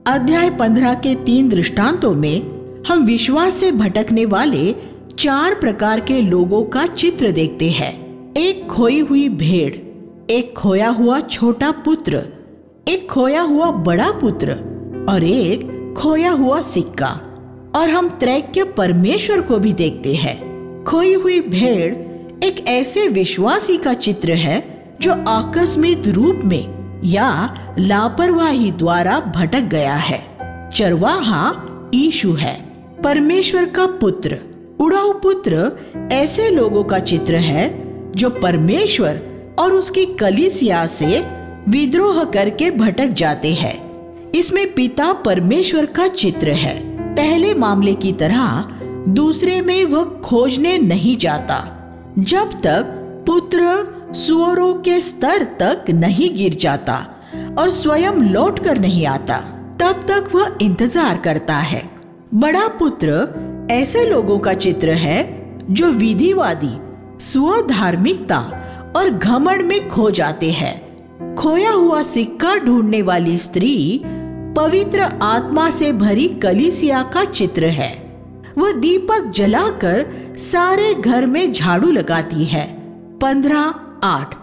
अध्याय 15 के 3 दृष्टांतों में हम विश्वास से भटकने वाले 4 प्रकार के लोगों का चित्र देखते हैं। एक खोई हुई भेड़, एक खोया हुआ छोटा पुत्र, एक खोया हुआ बड़ा पुत्र और एक खोया हुआ सिक्का। और हम त्रैक्य परमेश्वर को भी देखते हैं। खोई हुई भेड़ एक ऐसे विश्वासी का चित्र है जो आकस्मिक रूप में या लापरवाही द्वारा भटक गया है। चरवाहा यीशु है, परमेश्वर का पुत्र। उड़ाऊ पुत्र ऐसे लोगों का चित्र है जो परमेश्वर और उसकी कलीसिया से विद्रोह करके भटक जाते हैं। इसमें पिता परमेश्वर का चित्र है। पहले मामले की तरह दूसरे में वह खोजने नहीं जाता जब तक पुत्र सुअरों के स्तर तक नहीं गिर जाता और स्वयं लौट कर नहीं आता, तब तक वह इंतजार करता है। बड़ा पुत्र ऐसे लोगों का चित्र है जो विधिवादी, स्वधार्मिकता और घमंड में खो जाते हैं। खोया हुआ सिक्का ढूंढने वाली स्त्री पवित्र आत्मा से भरी कलीसिया का चित्र है। वह दीपक जलाकर सारे घर में झाड़ू लगाती है। 15:8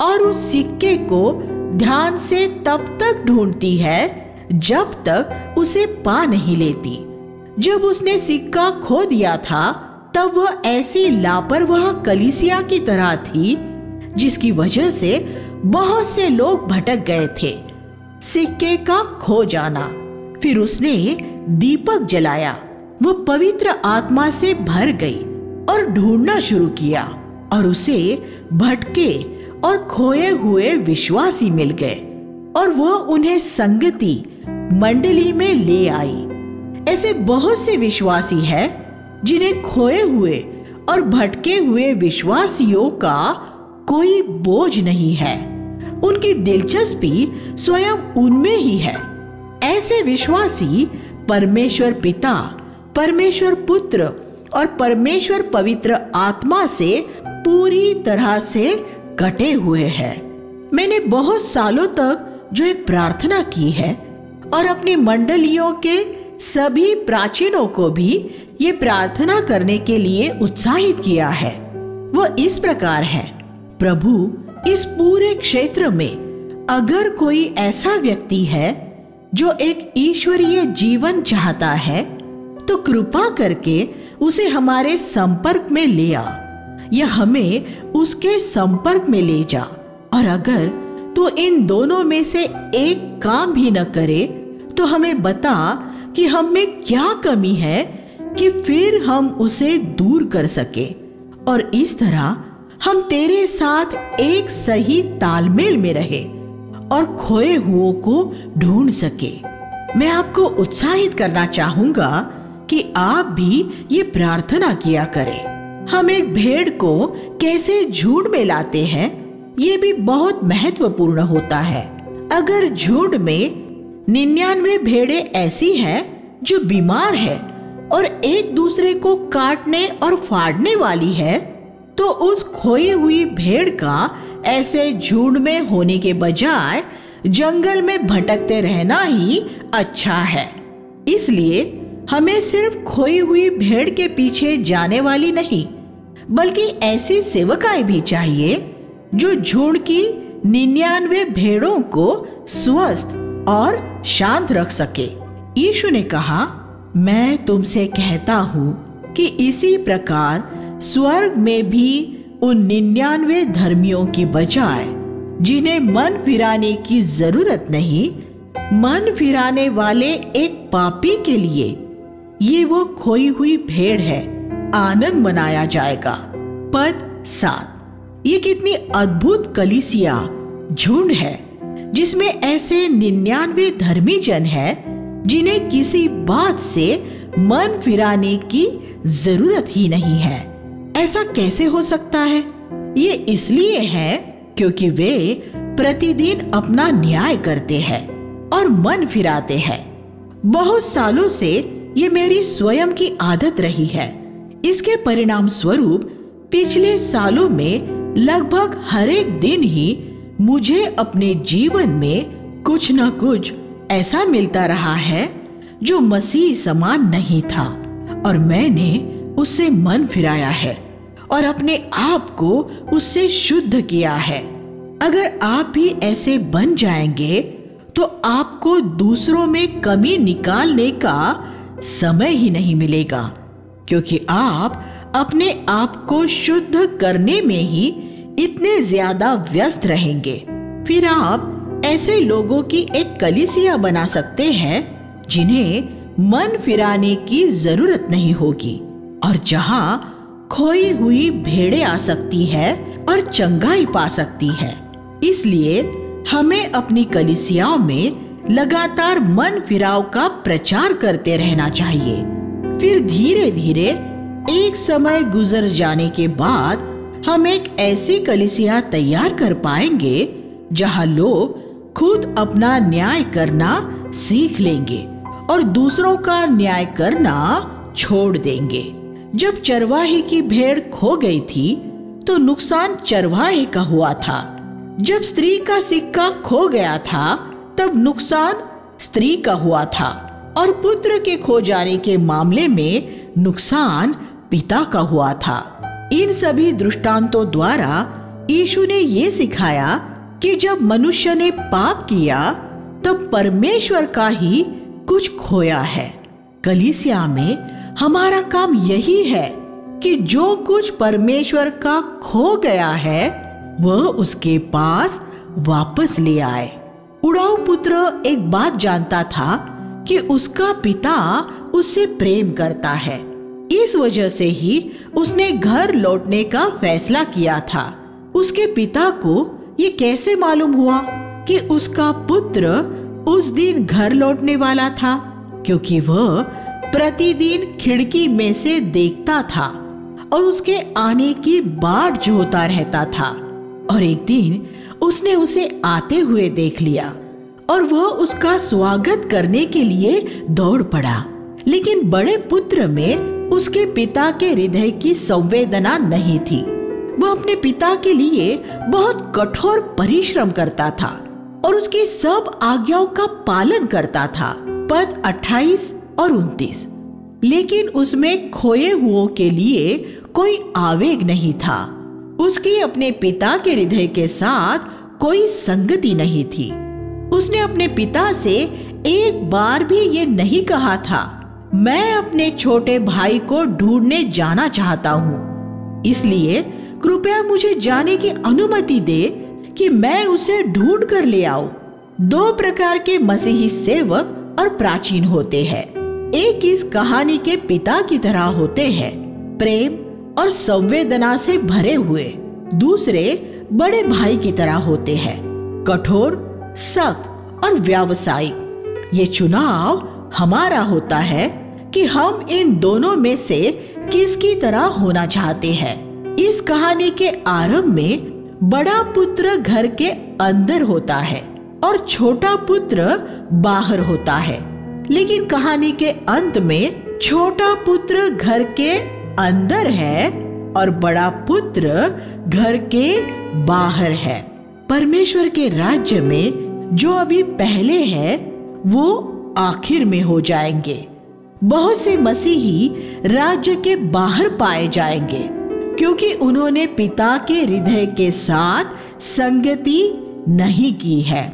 और उस सिक्के को ध्यान से तब तक ढूंढती है जब तक उसे पा नहीं लेती। जब उसने सिक्का खो दिया था तब वह ऐसी लापरवाह कलीसिया की तरह थी जिसकी वजह से बहुत से लोग भटक गए थे। सिक्के का खो जाना। फिर उसने दीपक जलाया। वह पवित्र आत्मा से भर गई और ढूंढना शुरू किया और उसे भटके और खोए हुए विश्वासी मिल गए और वह उन्हें संगति मंडली में ले आई। ऐसे बहुत से विश्वासी हैं जिन्हें खोए हुए और भटके हुए विश्वासियों का कोई बोझ नहीं है। उनकी दिलचस्पी स्वयं उनमें ही है। ऐसे विश्वासी परमेश्वर पिता, परमेश्वर पुत्र और परमेश्वर पवित्र आत्मा से पूरी तरह से कटे हुए हैं। मैंने बहुत सालों तक जो एक प्रार्थना की है और अपनी मंडलियों के सभी प्राचीनों को भी ये प्रार्थना करने के लिए उत्साहित किया है, वह इस प्रकार है। प्रभु, इस पूरे क्षेत्र में अगर कोई ऐसा व्यक्ति है जो एक ईश्वरीय जीवन चाहता है तो कृपा करके उसे हमारे संपर्क में ले आ या हमें उसके संपर्क में ले जा। और अगर तू इन दोनों में से एक काम भी न करे तो हमें बता कि हम में क्या कमी है कि फिर हम उसे दूर कर सके और इस तरह हम तेरे साथ एक सही तालमेल में रहे और खोए हुओं को ढूंढ सके। मैं आपको उत्साहित करना चाहूंगा कि आप भी ये प्रार्थना किया करें। हम एक भेड़ को कैसे झुंड में लाते हैं, ये भी बहुत महत्वपूर्ण होता है। अगर झुंड में 99 भेड़ें ऐसी हैं जो बीमार है और एक दूसरे को काटने और फाड़ने वाली है, तो उस खोई हुई भेड़ का ऐसे झुंड में होने के बजाय जंगल में भटकते रहना ही अच्छा है। इसलिए हमें सिर्फ खोई हुई भेड़ के पीछे जाने वाली नहीं, बल्कि ऐसी सेवकाएं भी चाहिए जो झुंड की 99 भेड़ों को स्वस्थ और शांत रख सके। यीशु ने कहा, मैं तुमसे कहता हूँ कि इसी प्रकार स्वर्ग में भी उन 99 धर्मियों की बजाय जिन्हें मन फिराने की जरूरत नहीं, मन फिराने वाले एक पापी के लिए ये वो खोई हुई भेड़ है, आनंद मनाया जाएगा। पद 7। ये कितनी अद्भुत कलीसिया झुंड है जिसमें ऐसे 99 धर्मी जन है जिन्हें किसी बात से मन फिराने की जरूरत ही नहीं है। ऐसा कैसे हो सकता है? ये इसलिए है क्योंकि वे प्रतिदिन अपना न्याय करते हैं और मन फिराते हैं। बहुत सालों से ये मेरी स्वयं की आदत रही है। इसके परिणाम स्वरूप पिछले सालों में लगभग हर एक दिन ही मुझे अपने जीवन में कुछ न कुछ ऐसा मिलता रहा है जो मसीह समान नहीं था, और मैंने उससे मन फिराया है और अपने आप को उससे शुद्ध किया है। अगर आप भी ऐसे बन जाएंगे तो आपको दूसरों में कमी निकालने का समय ही नहीं मिलेगा, क्योंकि आप अपने आप को शुद्ध करने में ही इतने ज्यादा व्यस्त रहेंगे। फिर आप ऐसे लोगों की एक कलीसिया बना सकते हैं जिन्हें मन फिराने की जरूरत नहीं होगी, और जहां खोई हुई भेड़ें आ सकती है और चंगाई पा सकती है। इसलिए हमें अपनी कलीसियाओं में लगातार मन फिराव का प्रचार करते रहना चाहिए। फिर धीरे धीरे एक समय गुजर जाने के बाद हम एक ऐसी कलीसिया तैयार कर पाएंगे जहां लोग खुद अपना न्याय करना सीख लेंगे और दूसरों का न्याय करना छोड़ देंगे। जब चरवाहे की भेड़ खो गई थी तो नुकसान चरवाहे का हुआ था। जब स्त्री का सिक्का खो गया था तब नुकसान स्त्री का हुआ था, और पुत्र के खो जाने के मामले में नुकसान पिता का हुआ था। इन सभी दृष्टांतों द्वारा यीशु ने ये सिखाया कि जब मनुष्य ने पाप किया तब परमेश्वर का ही कुछ खोया है। कलीसिया में हमारा काम यही है कि जो कुछ परमेश्वर का खो गया है वह उसके पास वापस ले आए। उड़ाऊ पुत्र एक बात जानता था कि उसका पिता उससे प्रेम करता है। इस वजह से ही उसने घर लौटने का फैसला किया था। उसके पिता को ये कैसे मालूम हुआ कि उसका पुत्र उस दिन घर लौटने वाला था? क्योंकि वह प्रतिदिन खिड़की में से देखता था और उसके आने की बाट जोहता रहता था। और एक दिन उसने उसे आते हुए देख लिया और वह उसका स्वागत करने के लिए दौड़ पड़ा। लेकिन बड़े पुत्र में उसके पिता के हृदय की संवेदना नहीं थी। वह अपने पिता के लिए बहुत कठोर परिश्रम करता था और उसकी सब आज्ञाओं का पालन करता था। पद 28 और 29। लेकिन उसमें खोए हुओं के लिए कोई आवेग नहीं था। उसकी अपने पिता के हृदय के साथ कोई संगति नहीं थी। उसने अपने पिता से एक बार भी ये नहीं कहा था, मैं अपने छोटे भाई को ढूंढने जाना चाहता हूँ, इसलिए कृपया मुझे जाने की अनुमति दे कि मैं उसे ढूंढ कर ले आऊं। दो प्रकार के मसीही सेवक और प्राचीन होते हैं। एक इस कहानी के पिता की तरह होते हैं, प्रेम और संवेदना से भरे हुए। दूसरे बड़े भाई की तरह होते हैं, कठोर, सख्त और व्यावसायिक। ये चुनाव हमारा होता है कि हम इन दोनों में से किसकी तरह होना चाहते हैं। इस कहानी के आरंभ में बड़ा पुत्र घर के अंदर होता है और छोटा पुत्र बाहर होता है, लेकिन कहानी के अंत में छोटा पुत्र घर के अंदर है और बड़ा पुत्र घर के बाहर है। परमेश्वर के राज्य में जो अभी पहले है वो आखिर में हो जाएंगे। बहुत से मसीही राज्य के बाहर पाए जाएंगे क्योंकि उन्होंने पिता के हृदय के साथ संगति नहीं की है।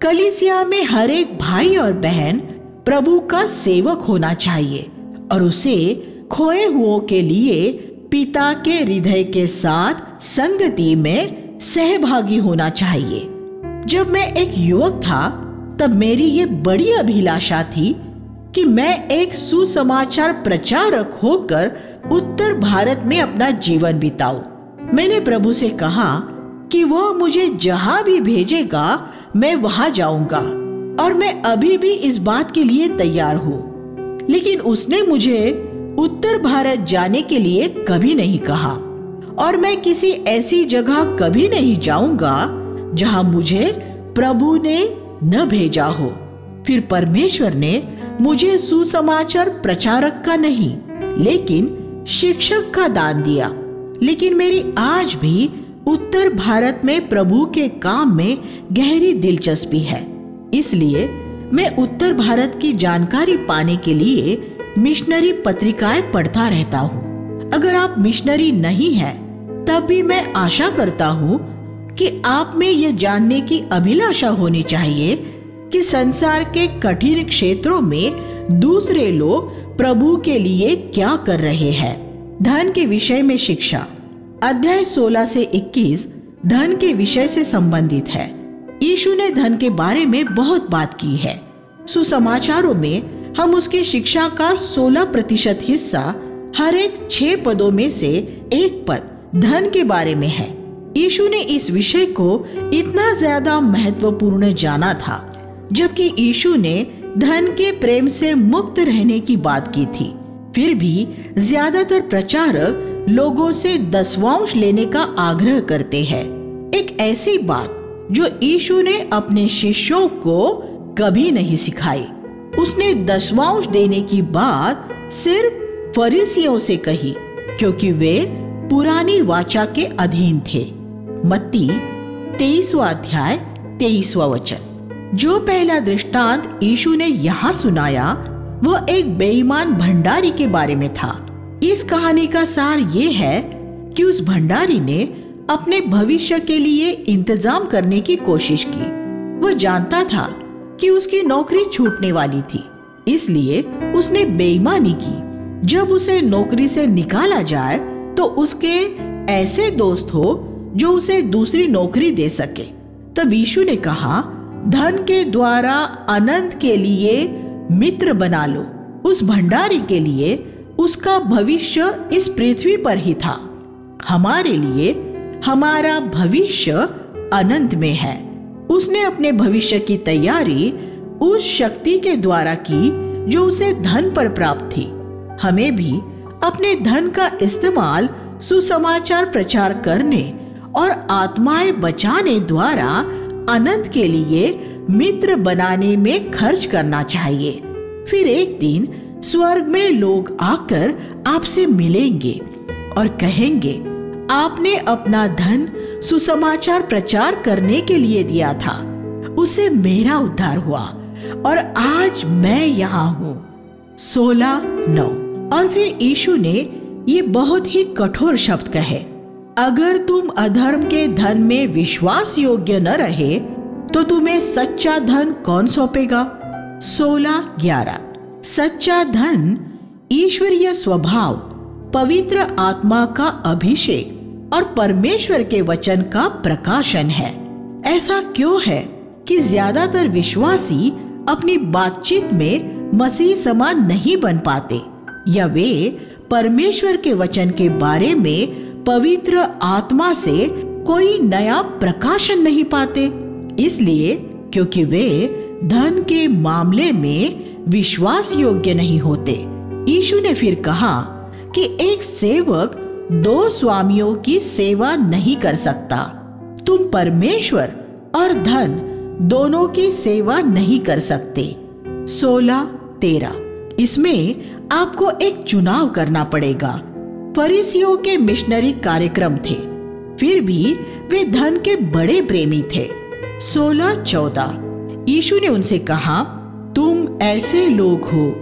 कलीसिया में हर एक भाई और बहन प्रभु का सेवक होना चाहिए और उसे खोए हुओं के लिए पिता के हृदय के साथ संगति में सहभागी होना चाहिए। जब मैं एक युवक था तब मेरी ये बड़ी अभिलाषा थी कि मैं एक सुसमाचार प्रचारक होकर उत्तर भारत में अपना जीवन बिताऊं। मैंने प्रभु से कहा कि वह मुझे जहां भी भेजेगा मैं वहां जाऊंगा और मैं अभी भी इस बात के लिए तैयार हूँ। लेकिन उसने मुझे उत्तर भारत जाने के लिए कभी नहीं कहा और मैं किसी ऐसी जगह कभी नहीं जाऊंगा जहां मुझे प्रभु ने न भेजा हो। फिर परमेश्वर ने मुझे सुसमाचार प्रचारक का नहीं लेकिन शिक्षक का दान दिया। लेकिन मेरी आज भी उत्तर भारत में प्रभु के काम में गहरी दिलचस्पी है, इसलिए मैं उत्तर भारत की जानकारी पाने के लिए मिशनरी पत्रिकाएं पढ़ता रहता हूँ। अगर आप मिशनरी नहीं हैं, तब भी मैं आशा करता हूँ कि आप में यह जानने की अभिलाषा होनी चाहिए कि संसार के कठिन क्षेत्रों में दूसरे लोग प्रभु के लिए क्या कर रहे हैं। धन के विषय में शिक्षा, अध्याय 16 से 21 धन के विषय से संबंधित है। यीशु ने धन के बारे में बहुत बात की है। सुसमाचारों में हम उसकी शिक्षा का 16% हिस्सा, हर एक 6 पदों में से एक पद धन के बारे में है। यीशु ने इस विषय को इतना ज्यादा महत्वपूर्ण जाना था, जबकि यीशु ने धन के प्रेम से मुक्त रहने की बात की थी। फिर भी ज्यादातर प्रचारक लोगों से दसवांश लेने का आग्रह करते हैं। एक ऐसी बात जो यीशु ने अपने शिष्यों को कभी नहीं सिखाई। उसने दसवांश देने की बात सिर्फ फरीसियों से कही, क्योंकि वे पुरानी वाचा के अधीन थे। मत्ती 23वां अध्याय 23वां वचन। जो पहला दृष्टांत यीशु ने यहाँ सुनाया वह एक बेईमान भंडारी के बारे में था। इस कहानी का सार ये है कि उस भंडारी ने अपने भविष्य के लिए इंतजाम करने की कोशिश की। वह जानता था कि उसकी नौकरी छूटने वाली थी, इसलिए उसने बेईमानी की। जब उसे नौकरी से निकाला जाए तो उसके ऐसे दोस्त हो जो उसे दूसरी नौकरी दे सके। तब यीशु ने कहा, धन के द्वारा आनंद के लिए मित्र बना लो। उस भंडारी के लिए उसका भविष्य इस पृथ्वी पर ही था। हमारे लिए हमारा भविष्य अनंत में है। उसने अपने भविष्य की तैयारी उस शक्ति के द्वारा की जो उसे धन पर प्राप्त थी। हमें भी अपने धन का इस्तेमाल सुसमाचार प्रचार करने और आत्माएं बचाने द्वारा अनंत के लिए मित्र बनाने में खर्च करना चाहिए। फिर एक दिन स्वर्ग में लोग आकर आपसे मिलेंगे और कहेंगे, आपने अपना धन सुसमाचार प्रचार करने के लिए दिया था, उससे मेरा उद्धार हुआ और आज मैं यहाँ हूँ। 16:9। और फिर यीशु ने ये बहुत ही कठोर शब्द कहे, अगर तुम अधर्म के धन में विश्वास योग्य न रहे तो तुम्हें सच्चा धन कौन सौंपेगा। 16:11। सच्चा धन ईश्वरीय स्वभाव, पवित्र आत्मा का अभिषेक और परमेश्वर के वचन का प्रकाशन है। ऐसा क्यों है कि ज्यादातर विश्वासी अपनी बातचीत में मसीह समान नहीं बन पाते, या वे परमेश्वर के वचन के बारे में पवित्र आत्मा से कोई नया प्रकाशन नहीं पाते? इसलिए क्योंकि वे धन के मामले में विश्वास योग्य नहीं होते। यीशु ने फिर कहा कि एक सेवक 2 स्वामियों की सेवा नहीं कर सकता। तुम परमेश्वर और धन दोनों की सेवा नहीं कर सकते। 16:13। इसमें आपको एक चुनाव करना पड़ेगा। फरीसियों के मिशनरी कार्यक्रम थे, फिर भी वे धन के बड़े प्रेमी थे। 16:14। यीशु ने उनसे कहा, तुम ऐसे लोग हो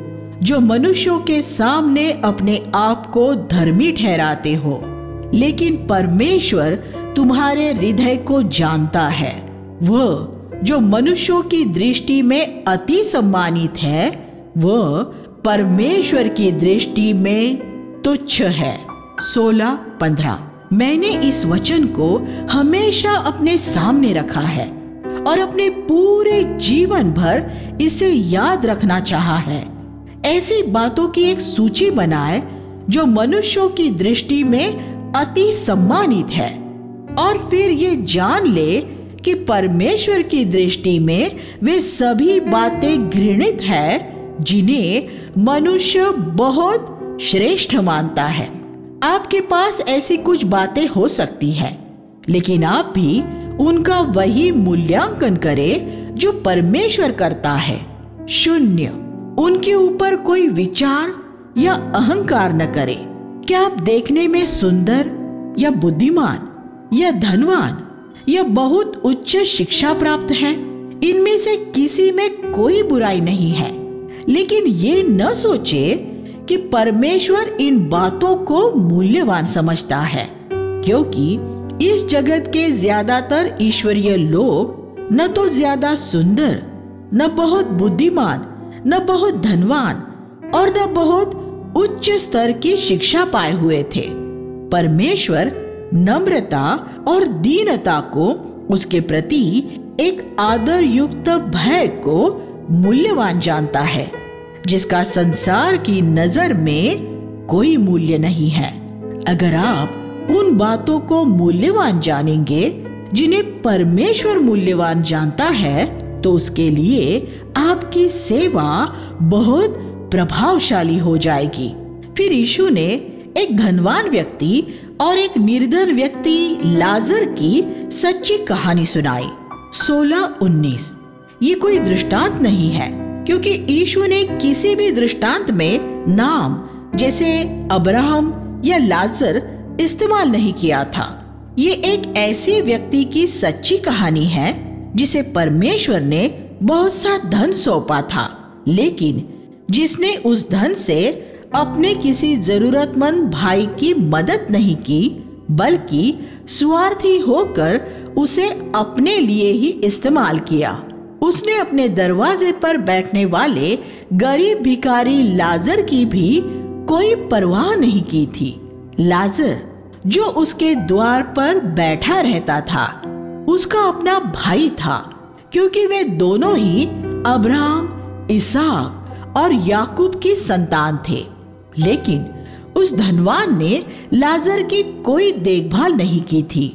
जो मनुष्यों के सामने अपने आप को धर्मी ठहराते हो, लेकिन परमेश्वर तुम्हारे हृदय को जानता है। वह जो मनुष्यों की दृष्टि में अति सम्मानित है, वह परमेश्वर की दृष्टि में तुच्छ है। 16:15। मैंने इस वचन को हमेशा अपने सामने रखा है और अपने पूरे जीवन भर इसे याद रखना चाहा है। ऐसी बातों की एक सूची बनाए जो मनुष्यों की दृष्टि में अति सम्मानित है, और फिर ये जान ले कि परमेश्वर की दृष्टि में वे सभी बातें घृणित है जिन्हें मनुष्य बहुत श्रेष्ठ मानता है। आपके पास ऐसी कुछ बातें हो सकती है, लेकिन आप भी उनका वही मूल्यांकन करें जो परमेश्वर करता है। 0। उनके ऊपर कोई विचार या अहंकार न करें। क्या आप देखने में सुंदर या बुद्धिमान या धनवान या बहुत उच्च शिक्षा प्राप्त हैं? इनमें से किसी में कोई बुराई नहीं है, लेकिन ये न सोचे कि परमेश्वर इन बातों को मूल्यवान समझता है, क्योंकि इस जगत के ज्यादातर ईश्वरीय लोग न तो ज्यादा सुंदर, न बहुत बुद्धिमान, न बहुत धनवान और न बहुत उच्च स्तर की शिक्षा पाए हुए थे। परमेश्वर नम्रता और दीनता को, उसके प्रति एक आदर युक्त भय को मूल्यवान जानता है, जिसका संसार की नजर में कोई मूल्य नहीं है। अगर आप उन बातों को मूल्यवान जानेंगे जिन्हें परमेश्वर मूल्यवान जानता है, तो उसके लिए आपकी सेवा बहुत प्रभावशाली हो जाएगी। फिर यीशु ने एक धनवान व्यक्ति और एक निर्धन व्यक्ति लाजर की सच्ची कहानी सुनाई। 16-19 ये कोई दृष्टांत नहीं है, क्योंकि यीशु ने किसी भी दृष्टांत में नाम जैसे अब्राहम या लाजर इस्तेमाल नहीं किया था। ये एक ऐसे व्यक्ति की सच्ची कहानी है जिसे परमेश्वर ने बहुत सा धन सौंपा था, लेकिन जिसने उस धन से अपने किसी जरूरतमंद भाई की मदद नहीं की, बल्कि स्वार्थी होकर उसे अपने लिए ही इस्तेमाल किया। उसने अपने दरवाजे पर बैठने वाले गरीब भिखारी लाजर की भी कोई परवाह नहीं की थी। लाजर जो उसके द्वार पर बैठा रहता था, उसका अपना भाई था, क्योंकि वे दोनों ही अब्राहम, इसहाक और याकूब की संतान थे। लेकिन उस धनवान ने लाजर की कोई देखभाल नहीं की थी।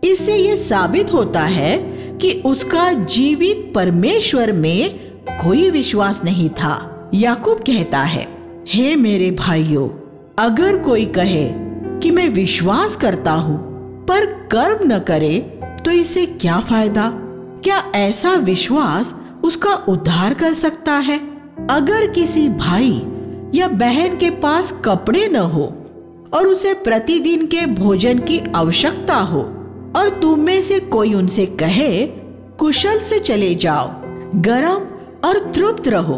इससे यह साबित होता है कि उसका जीवित परमेश्वर में कोई विश्वास नहीं था। याकूब कहता है, हे मेरे भाइयों, अगर कोई कहे कि मैं विश्वास करता हूँ पर कर्म न करे तो इसे क्या फायदा? क्या ऐसा विश्वास उसका उद्धार कर सकता है? अगर किसी भाई या बहन के पास कपड़े न हो और उसे प्रतिदिन के भोजन की आवश्यकता हो, और तुम में से कोई उनसे कहे कुशल से चले जाओ, गरम और तृप्त रहो,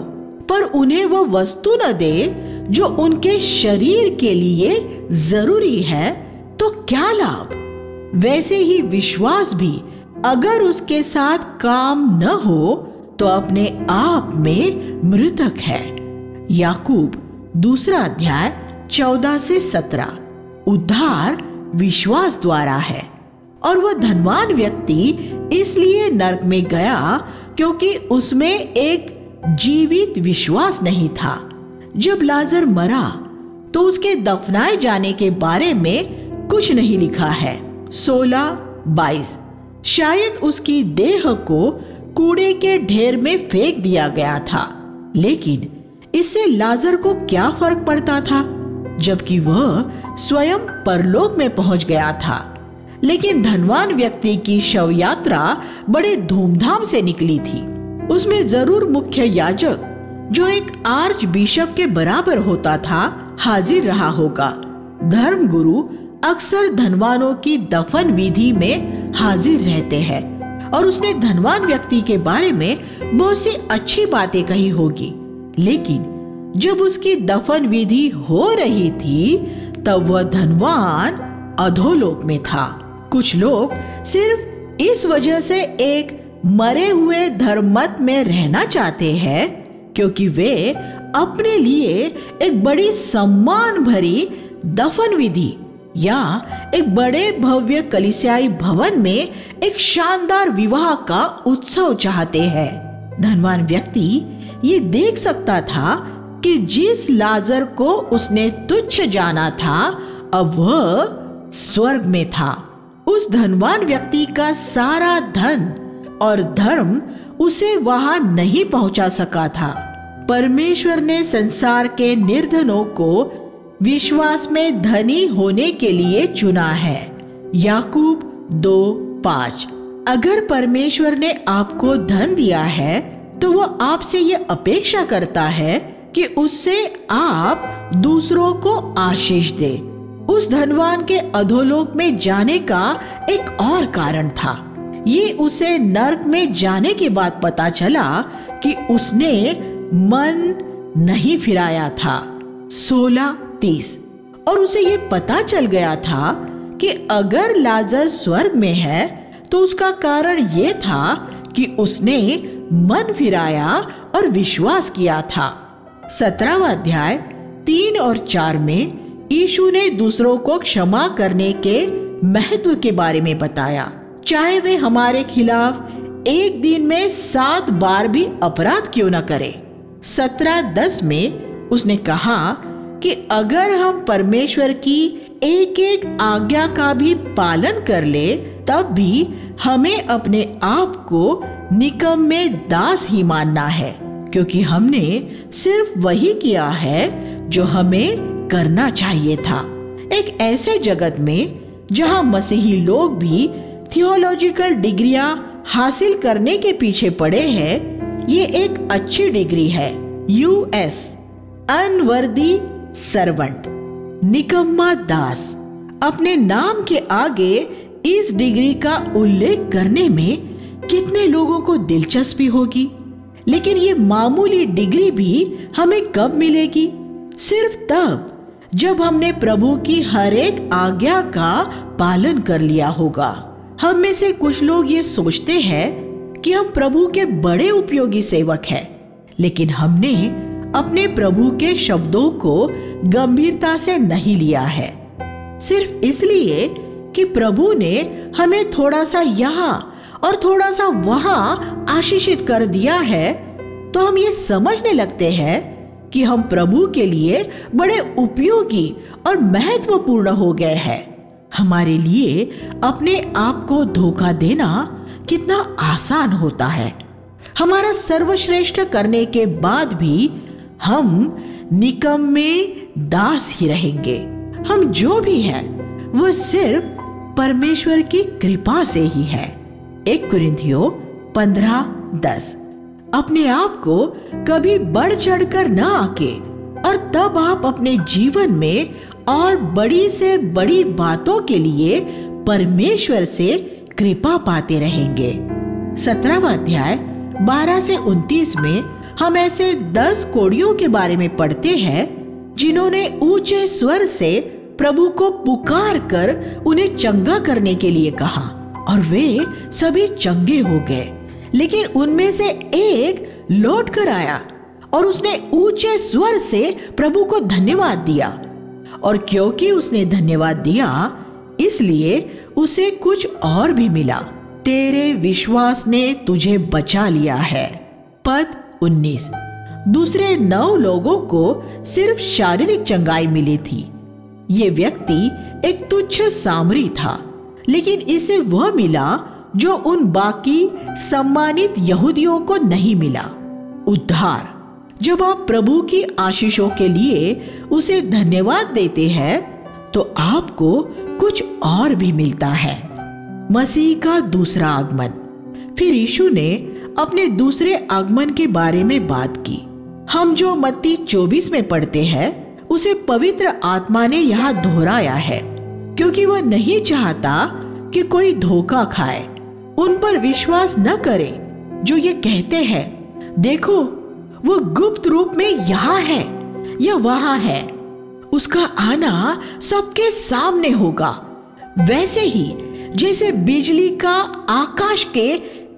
पर उन्हें वह वस्तु न दे जो उनके शरीर के लिए जरूरी है, तो क्या लाभ? वैसे ही विश्वास भी अगर उसके साथ काम न हो तो अपने आप में मृतक है। याकूब 2 अध्याय 14 से 17। उद्धार विश्वास द्वारा है, और वह धनवान व्यक्ति इसलिए नरक में गया क्योंकि उसमें एक जीवित विश्वास नहीं था। जब लाजर मरा तो उसके दफनाए जाने के बारे में कुछ नहीं लिखा है। 16-22 शायद उसकी देह को कूड़े के ढेर में फेंक दिया गया था, लेकिन इससे लाजर को क्या फर्क पड़ता था, जबकि वह स्वयं परलोक में पहुंच गया था। लेकिन धनवान व्यक्ति की शव यात्रा बड़े धूमधाम से निकली थी। उसमें जरूर मुख्य याजक, जो एक आर्च बिशप के बराबर होता था, हाजिर रहा होगा। धर्म गुरु अक्सर धनवानों की दफन विधि में हाजिर रहते हैं, और उसने धनवान व्यक्ति के बारे में बहुत सी अच्छी बातें कही होगी। लेकिन जब उसकी दफन विधि हो रही थी तब वह धनवान अधोलोक में था। कुछ लोग सिर्फ इस वजह से एक मरे हुए धर्ममत में रहना चाहते हैं क्योंकि वे अपने लिए एक बड़ी सम्मान भरी दफन विधि या एक बड़े भव्य कलीसियाई भवन में एक शानदार विवाह का उत्सव चाहते हैं। धनवान व्यक्ति ये देख सकता था कि जिस लाजर को उसने तुच्छ जाना था, अब वह स्वर्ग में था। उस धनवान व्यक्ति का सारा धन और धर्म उसे वहां नहीं पहुंचा सका था। परमेश्वर ने संसार के निर्धनों को विश्वास में धनी होने के लिए चुना है। याकूब 2:5। अगर परमेश्वर ने आपको धन दिया है तो वो आपसे ये अपेक्षा करता है कि उससे आप दूसरों को आशीष दे। उस धनवान के अधोलोक में जाने का एक और कारण था। ये उसे नर्क में जाने के बाद पता चला कि उसने मन नहीं फिराया था। 16:30। और उसे ये पता चल गया था कि अगर लाजर स्वर्ग में है तो उसका कारण ये था कि उसने मन फिराया और विश्वास किया था। 17वां अध्याय 3 और 4 में यीशु ने दूसरों को क्षमा करने के महत्व के बारे में बताया, चाहे वे हमारे खिलाफ एक दिन में 7 बार भी अपराध क्यों न करें। 17:10 में उसने कहा कि अगर हम परमेश्वर की एक एक आज्ञा का भी पालन कर ले तब भी हमें अपने आप को निकम्मे दास ही मानना है, क्योंकि हमने सिर्फ वही किया है जो हमें करना चाहिए था। एक ऐसे जगत में जहां मसीही लोग भी थियोलॉजिकल डिग्रियां हासिल करने के पीछे पड़े हैं, ये एक अच्छी डिग्री है। यूएस अनवर्दी सर्वेंट, निकम्मा दास। अपने नाम के आगे इस डिग्री का उल्लेख करने में कितने लोगों को दिलचस्पी होगी, लेकिन ये मामूली डिग्री भी हमें कब मिलेगी? सिर्फ तब जब हमने प्रभु की हर एक आज्ञा का पालन कर लिया होगा। हम में से कुछ लोग ये सोचते हैं कि हम प्रभु के बड़े उपयोगी सेवक हैं, लेकिन हमने अपने प्रभु के शब्दों को गंभीरता से नहीं लिया है। सिर्फ इसलिए कि प्रभु ने हमें थोड़ा सा यहाँ और थोड़ा सा वहाँ आशीषित कर दिया है, तो हम ये समझने लगते हैं कि हम प्रभु के लिए बड़े उपयोगी और महत्वपूर्ण हो गए हैं। हमारे लिए अपने आप को धोखा देना कितना आसान होता है। हमारा सर्वश्रेष्ठ करने के बाद भी हम निकम्मे दास ही रहेंगे। हम जो भी हैं वो सिर्फ परमेश्वर की कृपा से ही है। 1 कुरिन्थियों 15:10। अपने आप को कभी बढ़ चढ़कर न आके और तब आप अपने जीवन में और बड़ी से बड़ी बातों के लिए परमेश्वर से कृपा पाते रहेंगे। 17वां अध्याय 12 से 29 में हम ऐसे 10 कोढ़ियों के बारे में पढ़ते हैं जिन्होंने ऊंचे स्वर से प्रभु को पुकार कर उन्हें चंगा करने के लिए कहा और वे सभी चंगे हो गए। लेकिन उनमें से एक लौट कर आया और उसने ऊंचे स्वर से प्रभु को धन्यवाद दिया, और क्योंकि उसने धन्यवाद दिया इसलिए उसे कुछ और भी मिला। तेरे विश्वास ने तुझे बचा लिया है। पद 19। दूसरे 9 लोगों को सिर्फ शारीरिक चंगाई मिली थी। ये व्यक्ति एक तुच्छ सामरी था, लेकिन इसे वह मिला जो उन बाकी सम्मानित यहूदियों को नहीं मिला, उद्धार। जब आप प्रभु की आशीषों के लिए उसे धन्यवाद देते हैं तो आपको कुछ और भी मिलता है। मसीह का दूसरा आगमन। फिर यीशु ने अपने दूसरे आगमन के बारे में बात की। हम जो मत्ती 24 में पढ़ते हैं उसे पवित्र आत्मा ने यहाँ दोहराया है, क्योंकि वह नहीं चाहता कि कोई धोखा खाए। उन पर विश्वास न करे जो ये कहते हैं, देखो वो गुप्त रूप में यहाँ है या वहां है, उसका आना सबके सामने होगा। वैसे ही जैसे बिजली का आकाश के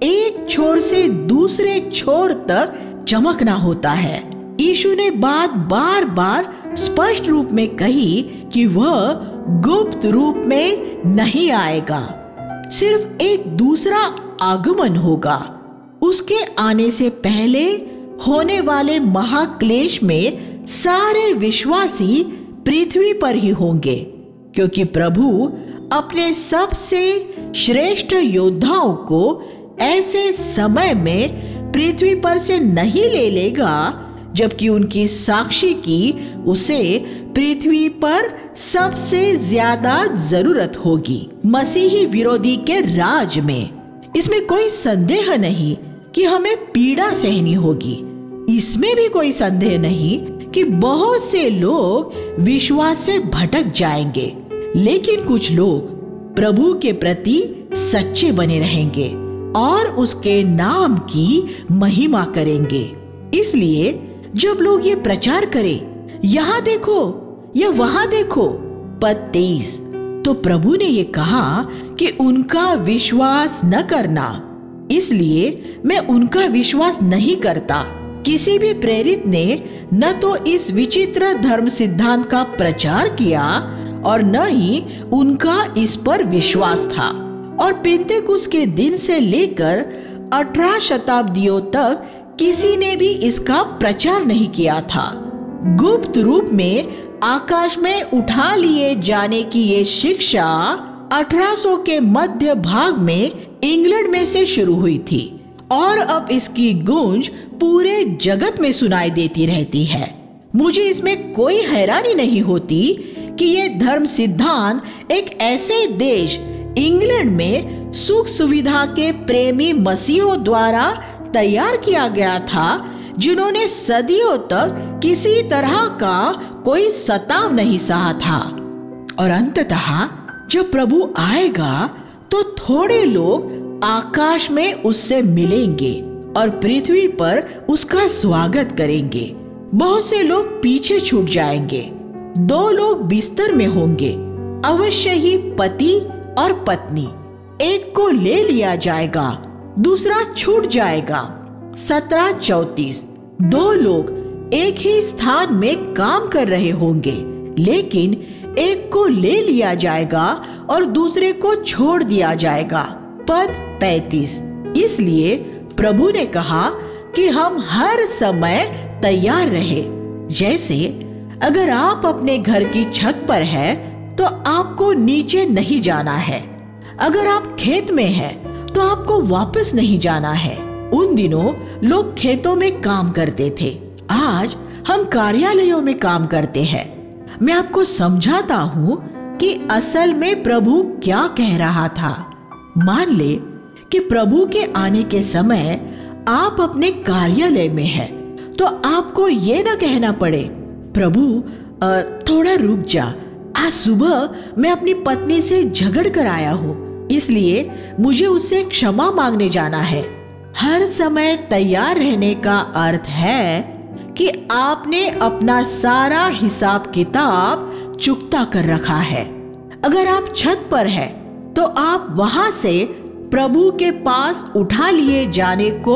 एक छोर से दूसरे छोर तक चमकना होता है। यीशु ने बात बार बार स्पष्ट रूप में कही कि वह गुप्त रूप में नहीं आएगा, सिर्फ एक दूसरा आगमन होगा। उसके आने से पहले होने वाले महाक्लेश में सारे विश्वासी पृथ्वी पर ही होंगे, क्योंकि प्रभु अपने सबसे श्रेष्ठ योद्धाओं को ऐसे समय में पृथ्वी पर से नहीं ले लेगा जबकि उनकी साक्षी की उसे पृथ्वी पर सबसे ज्यादा जरूरत होगी। मसीही विरोधी के राज में इसमें कोई संदेह नहीं कि हमें पीड़ा सहनी होगी। इसमें भी कोई संदेह नहीं कि बहुत से लोग विश्वास से भटक जाएंगे, लेकिन कुछ लोग प्रभु के प्रति सच्चे बने रहेंगे और उसके नाम की महिमा करेंगे। इसलिए जब लोग ये प्रचार करें, यहाँ देखो या वहां देखो, पद 23, तो प्रभु ने ये कहा कि उनका विश्वास न करना। इसलिए मैं उनका विश्वास नहीं करता। किसी भी प्रेरित ने न तो इस विचित्र धर्म सिद्धांत का प्रचार किया और न ही उनका इस पर विश्वास था। और पेंतेकुस्त के दिन से लेकर 18 शताब्दियों तक किसी ने भी इसका प्रचार नहीं किया था। गुप्त रूप में आकाश में उठा लिए जाने की ये शिक्षा 1800 के मध्य भाग में इंग्लैंड में से शुरू हुई थी और अब इसकी गूंज पूरे जगत में सुनाई देती रहती है। मुझे इसमें कोई हैरानी नहीं होती कि ये धर्म सिद्धांत एक ऐसे देश इंग्लैंड में सुख सुविधा के प्रेमी मसीहों द्वारा तैयार किया गया था, जिन्होंने सदियों तक किसी तरह का कोई सताव नहीं सहा था। और अंततः जब प्रभु आएगा तो थोड़े लोग आकाश में उससे मिलेंगे और पृथ्वी पर उसका स्वागत करेंगे। बहुत से लोग पीछे छूट जाएंगे। 2 लोग बिस्तर में होंगे, अवश्य ही पति और पत्नी। एक को ले लिया जाएगा, दूसरा छूट जाएगा। 17:34। 2 लोग एक ही स्थान में काम कर रहे होंगे, लेकिन एक को ले लिया जाएगा और दूसरे को छोड़ दिया जाएगा। पद 35। इसलिए प्रभु ने कहा कि हम हर समय तैयार रहे। जैसे अगर आप अपने घर की छत पर हैं, तो आपको नीचे नहीं जाना है। अगर आप खेत में हैं, तो आपको वापस नहीं जाना है। उन दिनों लोग खेतों में काम करते थे, आज हम कार्यालयों में काम करते हैं। मैं आपको समझाता हूँ कि असल में प्रभु क्या कह रहा था। मान ले कि प्रभु के आने के समय आप अपने कार्यालय में हैं, तो आपको ये न कहना पड़े, प्रभु थोड़ा रुक जा, आज सुबह मैं अपनी पत्नी से झगड़ कर आया हूँ, इसलिए मुझे उससे क्षमा मांगने जाना है। हर समय तैयार रहने का अर्थ है कि आपने अपना सारा हिसाब किताब चुकता कर रखा है। अगर आप छत पर हैं, तो आप वहां से प्रभु के पास उठा लिए जाने को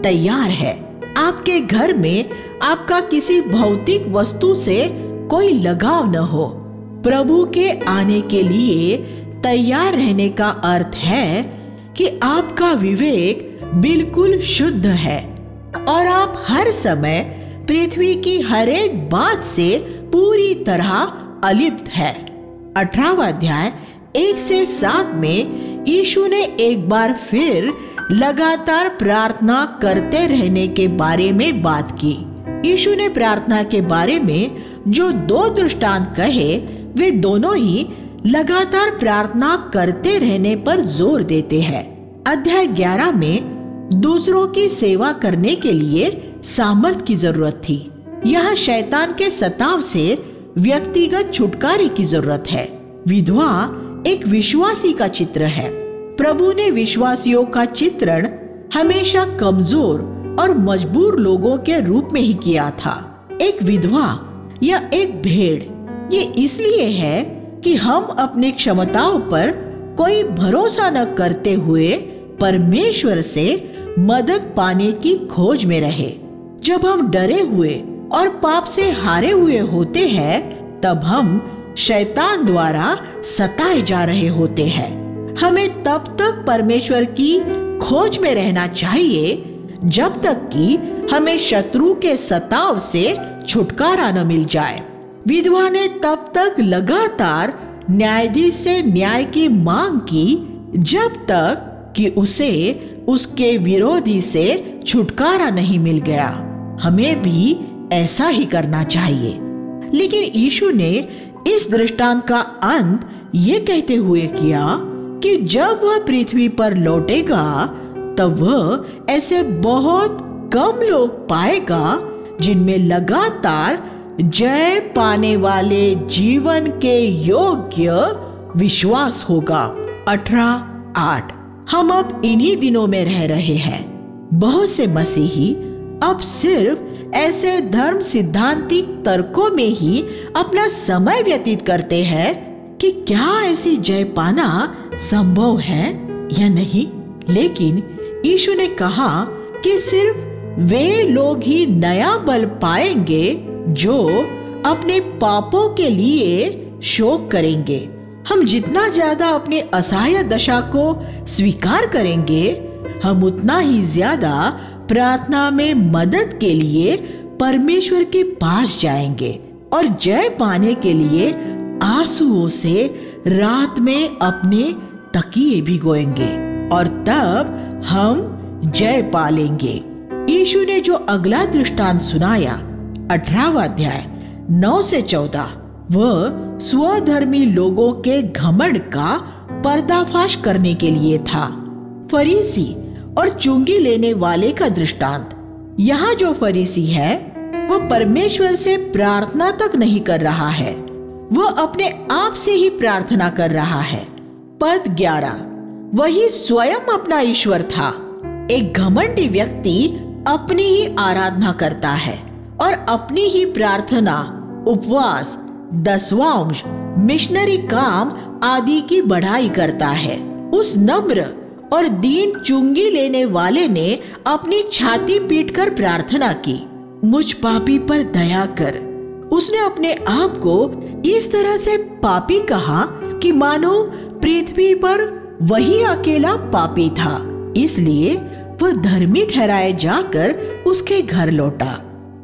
तैयार है। आपके घर में आपका किसी भौतिक वस्तु से कोई लगाव न हो। प्रभु के आने के लिए तैयार रहने का अर्थ है कि आपका विवेक बिल्कुल शुद्ध है और आप हर समय पृथ्वी की हर एक बात से पूरी तरह अलिप्त है। 18वां अध्याय 1 से 7 में यीशु ने एक बार फिर लगातार प्रार्थना करते रहने के बारे में बात की। यीशु ने प्रार्थना के बारे में जो 2 दृष्टांत कहे, वे दोनों ही लगातार प्रार्थना करते रहने पर जोर देते हैं। अध्याय 11 में दूसरों की सेवा करने के लिए सामर्थ की जरूरत थी। यहाँ शैतान के सताव से व्यक्तिगत छुटकारे की जरूरत है। विधवा एक विश्वासी का चित्र है। प्रभु ने विश्वासियों का चित्रण हमेशा कमजोर और मजबूर लोगों के रूप में ही किया था। एक विधवा या एक भेड़, ये इसलिए है कि हम अपनी क्षमताओं पर कोई भरोसा न करते हुए परमेश्वर से मदद पाने की खोज में रहे। जब हम डरे हुए और पाप से हारे हुए होते हैं, तब हम शैतान द्वारा सताए जा रहे होते हैं। हमें तब तक परमेश्वर की खोज में रहना चाहिए जब तक कि हमें शत्रु के सताव से छुटकारा न मिल जाए। विधवा ने तब तक लगातार न्यायाधीश से न्याय की मांग की जब तक कि उसे उसके विरोधी से छुटकारा नहीं मिल गया। हमें भी ऐसा ही करना चाहिए। लेकिन यीशु ने इस दृष्टांत का अंत ये कहते हुए किया कि जब वह पृथ्वी पर लौटेगा, तब वह ऐसे बहुत कम लोग पाएगा जिनमें लगातार जय पाने वाले जीवन के योग्य विश्वास होगा। 18 8। हम अब इन्हीं दिनों में रह रहे हैं। बहुत से मसीही अब सिर्फ ऐसे धर्म सिद्धांतिक तर्कों में ही अपना समय व्यतीत करते हैं कि क्या ऐसी जय पाना संभव है या नहीं। लेकिन यीशु ने कहा कि सिर्फ वे लोग ही नया बल पाएंगे जो अपने पापों के लिए शोक करेंगे। हम जितना ज्यादा अपनी असहाय दशा को स्वीकार करेंगे, हम उतना ही ज्यादा प्रार्थना में मदद के लिए परमेश्वर के पास जाएंगे और जय पाने के लिए आंसुओं से रात में अपने तकिए भिगोएंगे और तब हम जय पा लेंगे। यीशु ने जो अगला दृष्टांत सुनाया 18वां अध्याय 9 से 14, वह स्वधर्मी लोगों के घमंड का पर्दाफाश करने के लिए था। फरीसी और चुंगी लेने वाले का दृष्टांत। यहाँ जो फरीसी है वह परमेश्वर से प्रार्थना तक नहीं कर रहा है, वह अपने आप से ही प्रार्थना कर रहा है। पद 11, वही स्वयं अपना ईश्वर था। एक घमंडी व्यक्ति अपनी ही आराधना करता है और अपनी ही प्रार्थना, उपवास, दसवांश, मिशनरी काम आदि की बढ़ाई करता है। उस नम्र और दीन चुंगी लेने वाले ने अपनी छाती पीटकर प्रार्थना की, मुझ पापी पर दया कर। उसने अपने आप को इस तरह से पापी कहा कि मानो पृथ्वी पर वही अकेला पापी था। इसलिए वह धर्मी ठहराए जाकर उसके घर लौटा।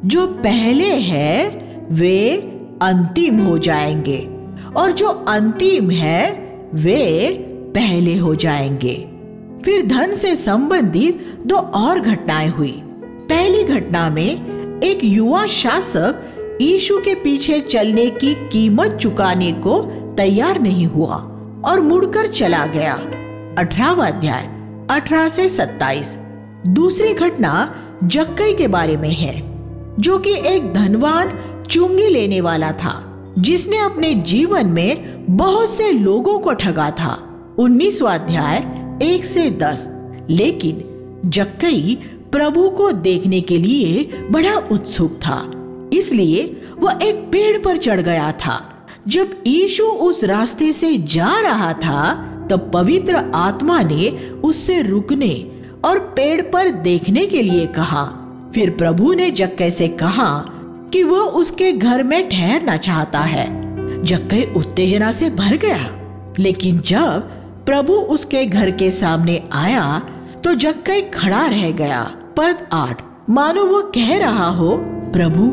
जो पहले है वे अंतिम हो जाएंगे और जो अंतिम है वे पहले हो जाएंगे। फिर धन से संबंधित 2 और घटनाएं हुई। पहली घटना में एक युवा शासक यीशु के पीछे चलने की कीमत चुकाने को तैयार नहीं हुआ और मुड़कर चला गया। 18वां अध्याय 18 से 27। दूसरी घटना जक्कई के बारे में है, जो कि एक धनवान चुंगी लेने वाला था, जिसने अपने जीवन में बहुत से लोगों को ठगा था। 19वां अध्याय 1 से 10। लेकिन जक्कई प्रभु को देखने के लिए बड़ा उत्सुक था, इसलिए वह एक पेड़ पर चढ़ गया था। जब यीशु उस रास्ते से जा रहा था तब पवित्र आत्मा ने उससे रुकने और पेड़ पर देखने के लिए कहा। फिर प्रभु ने जक्कई से कहा कि वह उसके घर में ठहरना चाहता है। जक्कई उत्तेजना से भर गया, लेकिन जब प्रभु उसके घर के सामने आया तो जक्कई खड़ा रह गया। पद 8, मानो वो कह रहा हो, प्रभु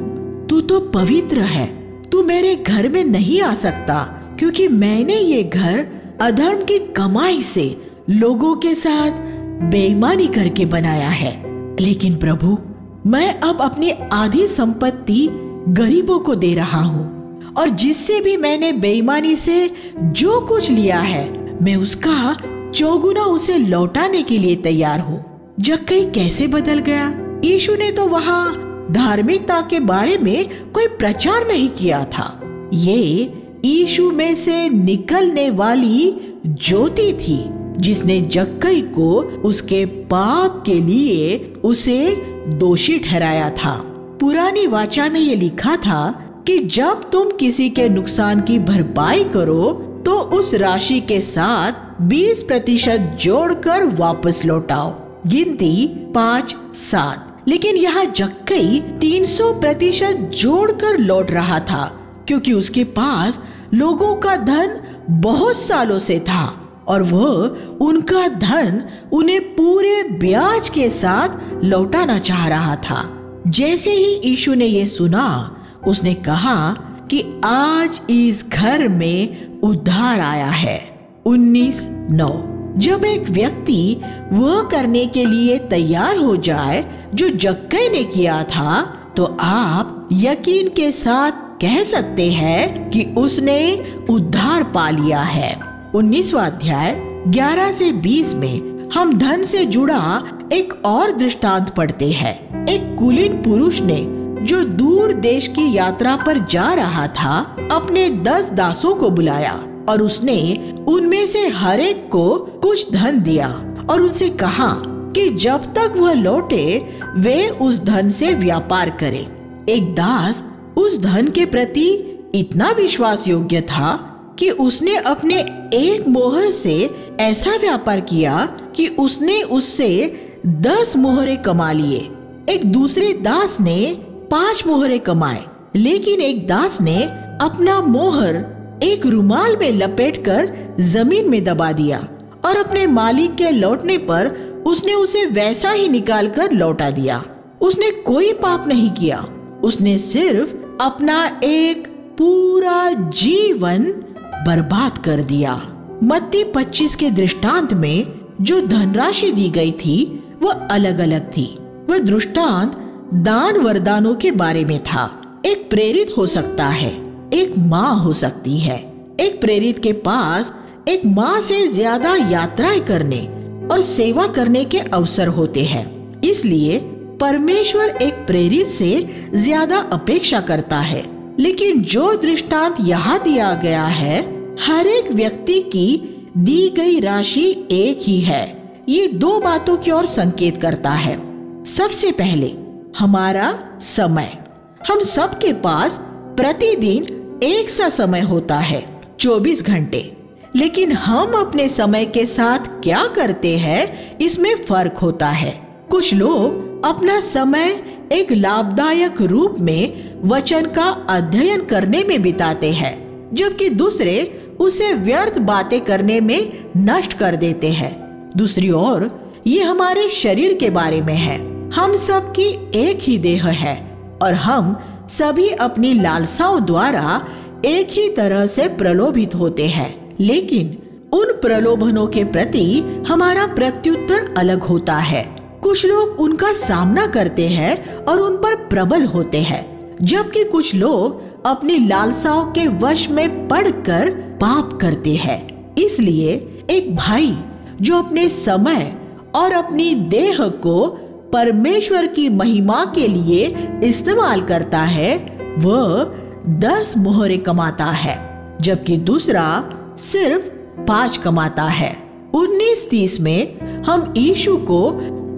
तू तो पवित्र है, तू मेरे घर में नहीं आ सकता, क्योंकि मैंने ये घर अधर्म की कमाई से लोगों के साथ बेईमानी करके बनाया है। लेकिन प्रभु, मैं अब अपनी आधी संपत्ति गरीबों को दे रहा हूँ और जिससे भी मैंने बेईमानी से जो कुछ लिया है मैं उसका चौगुना उसे लौटाने के लिए तैयार हूँ। जक्कई कैसे बदल गया? यीशु ने तो वहाँ धार्मिकता के बारे में कोई प्रचार नहीं किया था। ये यीशु में से निकलने वाली ज्योति थी जिसने जक्कई को उसके पाप के लिए उसे दोषी ठहराया था। पुरानी वाचा में ये लिखा था कि जब तुम किसी के नुकसान की भरपाई करो तो उस राशि के साथ 20% जोड़कर वापस लौटाओ। गिनती 5-7। लेकिन यहाँ जक्कई 300% जोड़कर लौट रहा था, क्योंकि उसके पास लोगों का धन बहुत सालों से था और वह उनका धन उन्हें पूरे ब्याज के साथ लौटाना चाह रहा था। जैसे ही यीशु ने यह सुना, उसने कहा कि आज इस घर में उद्धार आया है। 19:9। जब एक व्यक्ति वह करने के लिए तैयार हो जाए जो जक्कई ने किया था, तो आप यकीन के साथ कह सकते हैं कि उसने उद्धार पा लिया है। 19वां अध्याय 11 से 20 में हम धन से जुड़ा एक और दृष्टांत पढ़ते हैं। एक कुलीन पुरुष ने जो दूर देश की यात्रा पर जा रहा था, अपने 10 दासों को बुलाया और उसने उनमें से हर एक को कुछ धन दिया और उनसे कहा कि जब तक वह लौटे वे उस धन से व्यापार करें। एक दास उस धन के प्रति इतना विश्वास योग्य था कि उसने अपने एक मोहर से ऐसा व्यापार किया कि उसने उससे 10 मोहरे कमा लिए। एक दूसरे दास ने 5 मोहरे कमाए, लेकिन एक दास ने अपना मोहर एक रुमाल में लपेटकर जमीन में दबा दिया और अपने मालिक के लौटने पर उसने उसे वैसा ही निकालकर लौटा दिया। उसने कोई पाप नहीं किया, उसने सिर्फ अपना एक पूरा जीवन बर्बाद कर दिया। मत्ती 25 के दृष्टांत में जो धनराशि दी गई थी वह अलग अलग थी। वह दृष्टांत दान वरदानों के बारे में था। एक प्रेरित हो सकता है, एक माँ हो सकती है। एक प्रेरित के पास एक माँ से ज्यादा यात्राएं करने और सेवा करने के अवसर होते हैं। इसलिए परमेश्वर एक प्रेरित से ज्यादा अपेक्षा करता है। लेकिन जो दृष्टांत यहाँ दिया गया है, हर एक व्यक्ति की दी गई राशि एक ही है। ये 2 बातों की ओर संकेत करता है। सबसे पहले हमारा समय। हम सबके पास प्रतिदिन एक सा समय होता है, 24 घंटे। लेकिन हम अपने समय के साथ क्या करते हैं इसमें फर्क होता है। कुछ लोग अपना समय एक लाभदायक रूप में वचन का अध्ययन करने में बिताते हैं, जबकि दूसरे उसे व्यर्थ बातें करने में नष्ट कर देते हैं। दूसरी ओर ये हमारे शरीर के बारे में है। हम सब की एक ही देह है और हम सभी अपनी लालसाओं द्वारा एक ही तरह से प्रलोभित होते हैं। लेकिन उन प्रलोभनों के प्रति हमारा प्रत्युत्तर अलग होता है। कुछ लोग उनका सामना करते हैं और उन पर प्रबल होते हैं, जबकि कुछ लोग अपनी लालसाओं के वश में पड़कर पाप करते हैं। इसलिए एक भाई जो अपने समय और अपनी देह को परमेश्वर की महिमा के लिए इस्तेमाल करता है, वह 10 मोहरे कमाता है, जबकि दूसरा सिर्फ 5 कमाता है। 19:30 में हम यीशु को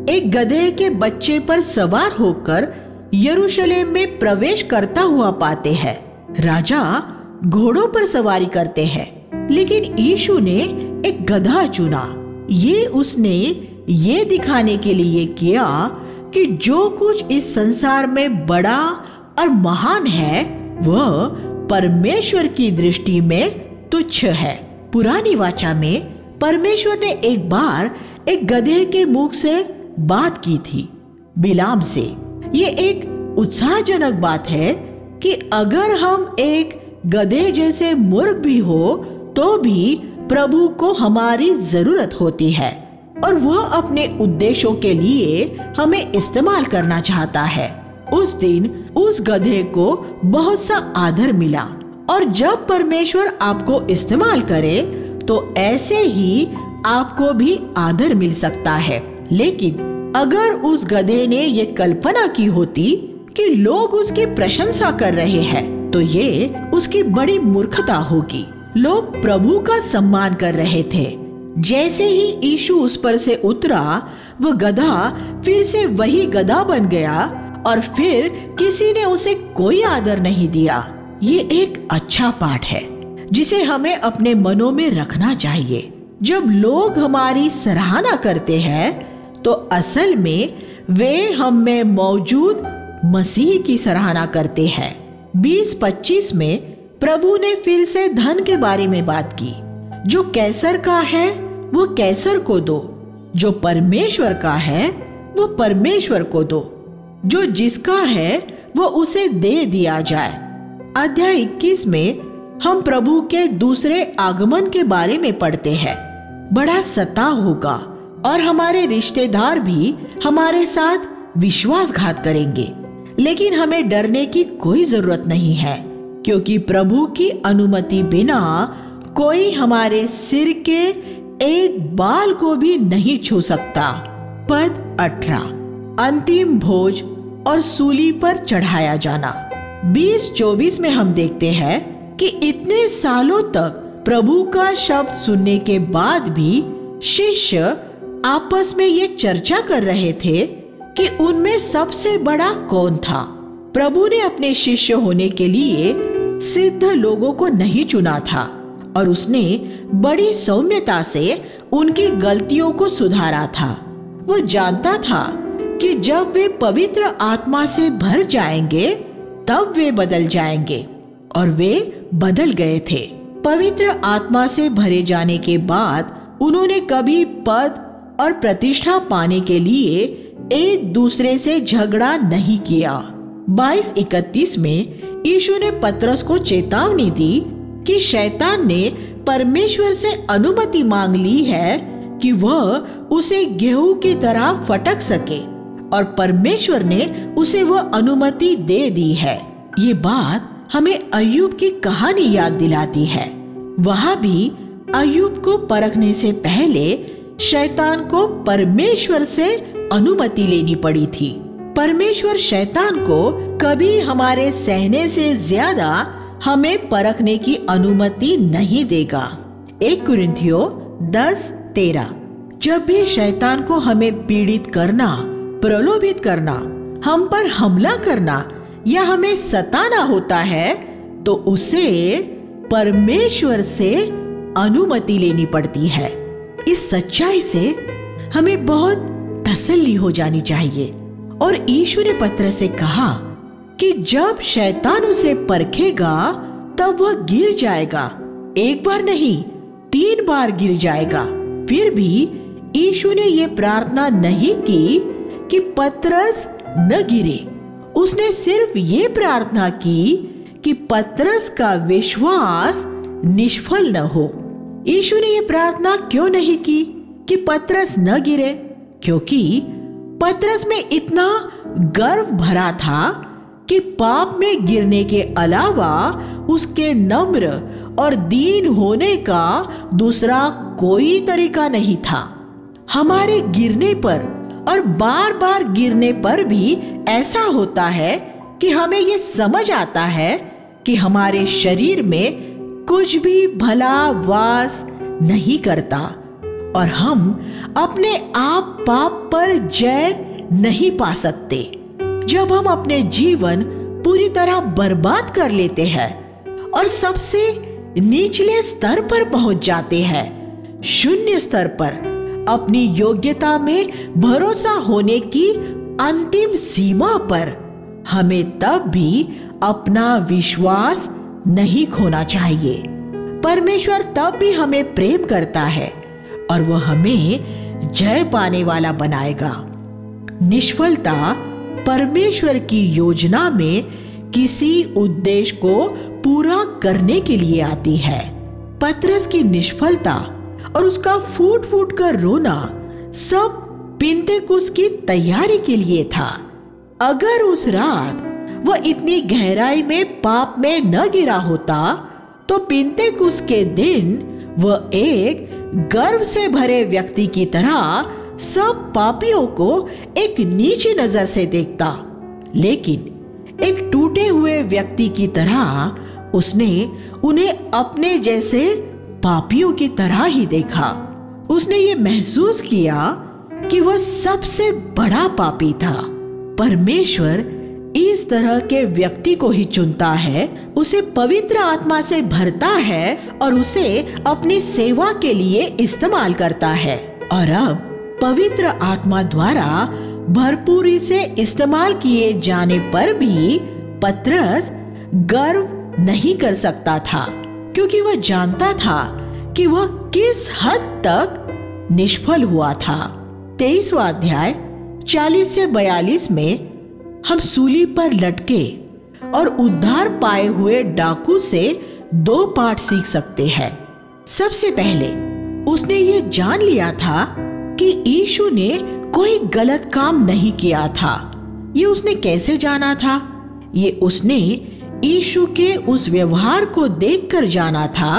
एक गधे के बच्चे पर सवार होकर यरूशलेम में प्रवेश करता हुआ पाते हैं। राजा घोड़ों पर सवारी करते हैं, लेकिन यीशु ने एक गधा चुना। ये उसने ये दिखाने के लिए किया कि जो कुछ इस संसार में बड़ा और महान है वह परमेश्वर की दृष्टि में तुच्छ है। पुरानी वाचा में परमेश्वर ने एक बार एक गधे के मुख से बात की थी, बिलाम से। ये एक उत्साहजनक बात है कि अगर हम एक गधे जैसे मूर्ख भी हो तो भी प्रभु को हमारी जरूरत होती है और वह अपने उद्देश्यों के लिए हमें इस्तेमाल करना चाहता है। उस दिन उस गधे को बहुत सा आदर मिला और जब परमेश्वर आपको इस्तेमाल करे तो ऐसे ही आपको भी आदर मिल सकता है। लेकिन अगर उस गधे ने ये कल्पना की होती कि लोग उसकी प्रशंसा कर रहे हैं तो ये उसकी बड़ी मूर्खता होगी। लोग प्रभु का सम्मान कर रहे थे। जैसे ही यीशु उस पर से उतरा, वह गधा फिर से वही गधा बन गया और फिर किसी ने उसे कोई आदर नहीं दिया। ये एक अच्छा पाठ है जिसे हमें अपने मनों में रखना चाहिए। जब लोग हमारी सराहना करते हैं तो असल में वे हम में मौजूद मसीह की सराहना करते हैं। 20-25 में प्रभु ने फिर से धन के बारे में बात की। जो कैसर का है वो कैसर को दो, जो परमेश्वर का है वो परमेश्वर को दो, जो जिसका है वो उसे दे दिया जाए। अध्याय 21 में हम प्रभु के दूसरे आगमन के बारे में पढ़ते हैं। बड़ा सताव होगा और हमारे रिश्तेदार भी हमारे साथ विश्वासघात करेंगे, लेकिन हमें डरने की कोई जरूरत नहीं है, क्योंकि प्रभु की अनुमति बिना कोई हमारे सिर के एक बाल को भी नहीं छू सकता। पद 18, अंतिम भोज और सूली पर चढ़ाया जाना। 20-24 में हम देखते हैं कि इतने सालों तक प्रभु का शब्द सुनने के बाद भी शिष्य आपस में ये चर्चा कर रहे थे कि उनमें सबसे बड़ा कौन था। प्रभु ने अपने शिष्य होने के लिए सिद्ध लोगों को नहीं चुना था और उसने बड़ी सौम्यता से उनकी गलतियों को सुधारा था। वो जानता था कि जब वे पवित्र आत्मा से भर जाएंगे तब वे बदल जाएंगे, और वे बदल गए थे। पवित्र आत्मा से भरे जाने के बाद उन्होंने कभी पद और प्रतिष्ठा पाने के लिए एक दूसरे से झगड़ा नहीं किया। 22:31 में यीशु ने पतरस को चेतावनी दी कि शैतान ने परमेश्वर से अनुमति मांग ली है कि वह उसे गेहूं की तरह फटक सके, और परमेश्वर ने उसे वह अनुमति दे दी है। ये बात हमें अय्यूब की कहानी याद दिलाती है। वहां भी अय्यूब को परखने से पहले शैतान को परमेश्वर से अनुमति लेनी पड़ी थी। परमेश्वर शैतान को कभी हमारे सहने से ज्यादा हमें परखने की अनुमति नहीं देगा। 1 कुरिन्थियों 10:13। जब भी शैतान को हमें पीड़ित करना, प्रलोभित करना, हम पर हमला करना या हमें सताना होता है तो उसे परमेश्वर से अनुमति लेनी पड़ती है। इस सच्चाई से हमें बहुत तसल्ली हो जानी चाहिए। और यीशु ने पतरस से कहा कि जब शैतान उसे परखेगा तब वह गिर जाएगा। 1 बार नहीं, 3 बार गिर जाएगा। फिर भी यीशु ने यह प्रार्थना नहीं की कि पतरस न गिरे। उसने सिर्फ ये प्रार्थना की कि पतरस का विश्वास निष्फल न हो। यीशु ने यह प्रार्थना क्यों नहीं की कि पतरस न गिरे? क्योंकि पतरस में इतना गर्व भरा था कि पाप में गिरने के अलावा उसके नम्र और दीन होने का दूसरा कोई तरीका नहीं था। हमारे गिरने पर और बार बार गिरने पर भी ऐसा होता है कि हमें ये समझ आता है कि हमारे शरीर में कुछ भी भला वास नहीं करता और हम अपने आप पाप पर जय नहीं पा सकते। जब हम अपने जीवन पूरी तरह बर्बाद कर लेते हैं और सबसे निचले स्तर पर पहुंच जाते हैं, शून्य स्तर पर, अपनी योग्यता में भरोसा होने की अंतिम सीमा पर, हमें तब भी अपना विश्वास नहीं खोना चाहिए। परमेश्वर तब भी हमें प्रेम करता है और वह हमें जय पाने वाला बनाएगा। निष्फलता परमेश्वर की योजना में किसी उद्देश्य को पूरा करने के लिए आती है। पतरस की निष्फलता और उसका फूट फूट कर रोना सब पिन्तेकुस्त की तैयारी के लिए था। अगर उस रात वह इतनी गहराई में पाप में न गिरा होता तो पिन्तेकुस्त के दिन वह एक गर्व से भरे व्यक्ति की तरह सब पापियों को एक नीची नजर से देखता, लेकिन एक टूटे हुए व्यक्ति की तरह उसने उन्हें अपने जैसे पापियों की तरह ही देखा। उसने ये महसूस किया कि वह सबसे बड़ा पापी था। परमेश्वर इस तरह के व्यक्ति को ही चुनता है, उसे पवित्र आत्मा से भरता है और उसे अपनी सेवा के लिए इस्तेमाल करता है। और अब पवित्र आत्मा द्वारा भरपूरी से इस्तेमाल किए जाने पर भी पतरस गर्व नहीं कर सकता था, क्योंकि वह जानता था कि वह किस हद तक निष्फल हुआ था। 23वां अध्याय 40 से 42 में हम सूली पर लटके और उद्धार पाए हुए डाकू से 2 पाठ सीख सकते हैं। सबसे पहले उसने ये जान लिया था कि यीशु ने कोई गलत काम नहीं किया था। ये उसने कैसे जाना था? ये उसने यीशु के उस व्यवहार को देखकर जाना था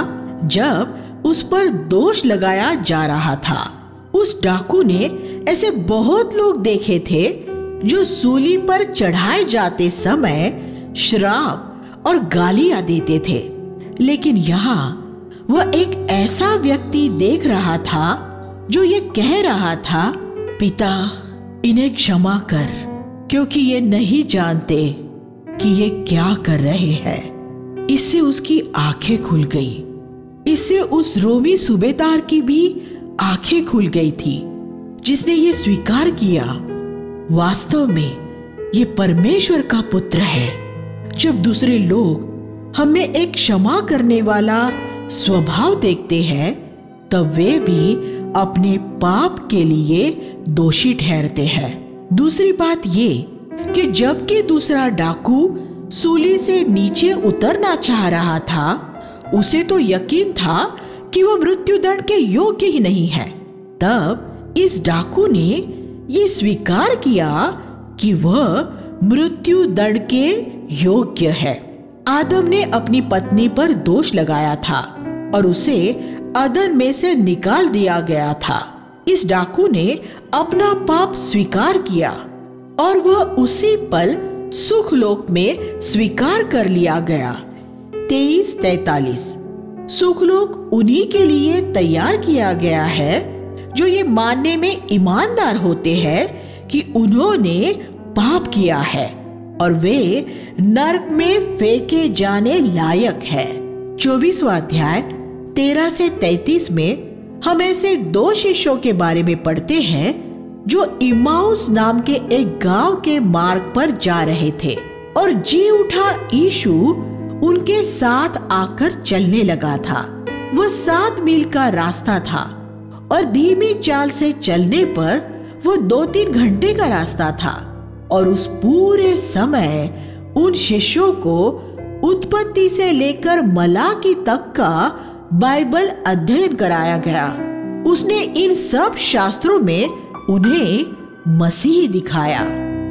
जब उस पर दोष लगाया जा रहा था। उस डाकू ने ऐसे बहुत लोग देखे थे जो सूली पर चढ़ाए जाते समय श्राप और गालियां देते थे, लेकिन यहाँ वह एक ऐसा व्यक्ति देख रहा था जो ये कह रहा था, पिता, इन्हें क्षमा कर, क्योंकि ये नहीं जानते कि ये क्या कर रहे हैं। इससे उसकी आंखें खुल गई। इससे उस रोमी सूबेदार की भी आंखें खुल गई थी, जिसने ये स्वीकार किया, वास्तव में ये परमेश्वर का पुत्र है। जब दूसरे लोग हमें एक क्षमा करने वाला स्वभाव देखते हैं, तब वे भी अपने पाप के लिए दोषी ठहरते हैं। दूसरी बात ये कि जबकि दूसरा डाकू सूली से नीचे उतरना चाह रहा था, उसे तो यकीन था कि वह मृत्युदंड के योग्य ही नहीं है। तब इस डाकू ने ये स्वीकार किया कि वह मृत्युदंड के योग्य है। आदम ने अपनी पत्नी पर दोष लगाया था और उसे अदन में से निकाल दिया गया था। इस डाकू ने अपना पाप स्वीकार किया और वह उसी पल सुखलोक में स्वीकार कर लिया गया। 23:43 सुखलोक उन्हीं के लिए तैयार किया गया है जो ये मानने में ईमानदार होते हैं कि उन्होंने पाप किया है और वे नरक में फेंके जाने लायक है। 24वां अध्याय 13 से 33 में हम ऐसे 2 शिष्यों के बारे में पढ़ते हैं जो इम्माउस नाम के एक गांव के मार्ग पर जा रहे थे और जी उठा यीशु उनके साथ आकर चलने लगा था। वह 7 मील का रास्ता था और धीमी चाल से चलने पर वह 2-3 घंटे का रास्ता था। और उस पूरे समय उन शिष्यों को उत्पत्ति से लेकर मलाकी तक का बाइबल अध्ययन कराया गया। उसने इन सब शास्त्रों में उन्हें मसीह दिखाया।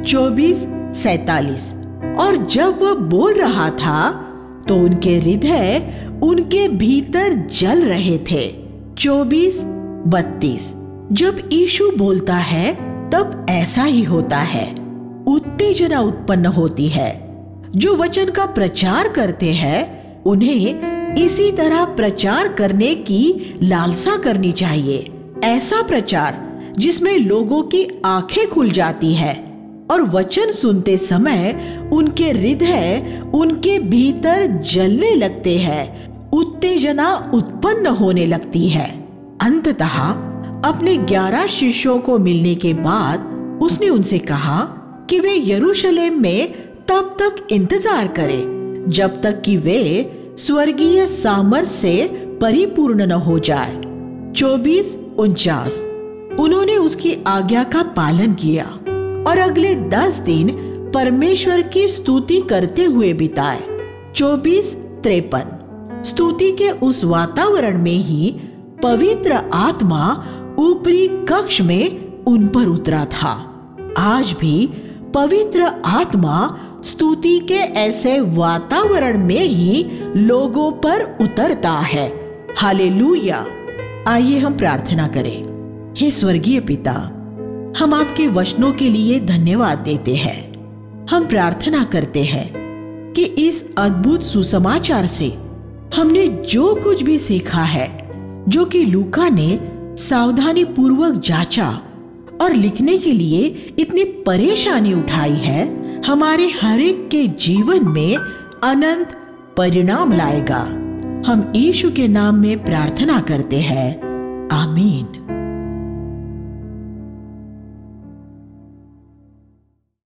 24:47 और जब वह बोल रहा था तो उनके हृदय उनके भीतर जल रहे थे। 24:32 जब यीशु बोलता है तब ऐसा ही होता है, उत्तेजना उत्पन्न होती है। जो वचन का प्रचार करते हैं उन्हें इसी तरह प्रचार करने की लालसा करनी चाहिए। ऐसा प्रचार जिसमें लोगों की आंखें खुल जाती है और वचन सुनते समय उनके हृदय उनके भीतर जलने लगते हैं, उत्तेजना उत्पन्न होने लगती है। अंततः अपने 11 शिष्यों को मिलने के बाद उसने उनसे कहा कि वे यरूशलेम में तब तक इंतजार करें जब तक कि वे स्वर्गीय सामर्थ से परिपूर्ण न हो जाए। 24:49 उन्होंने उसकी आज्ञा का पालन किया और अगले 10 दिन परमेश्वर की स्तुति करते हुए बिताए। 24:53 स्तुति के उस वातावरण में ही पवित्र आत्मा ऊपरी कक्ष में उन पर उतरा था। आज भी पवित्र आत्मा स्तुति के ऐसे वातावरण में ही लोगों पर उतरता है। हालेलुया। आइए हम प्रार्थना करें। हे स्वर्गीय पिता, हम आपके वचनों के लिए धन्यवाद देते हैं। हम प्रार्थना करते हैं कि इस अद्भुत सुसमाचार से हमने जो कुछ भी सीखा है, जो कि लूका ने सावधानी पूर्वक जांचा और लिखने के लिए इतनी परेशानी उठाई है, हमारे हर एक के जीवन में अनंत परिणाम लाएगा। हम यीशु के नाम में प्रार्थना करते हैं। आमीन।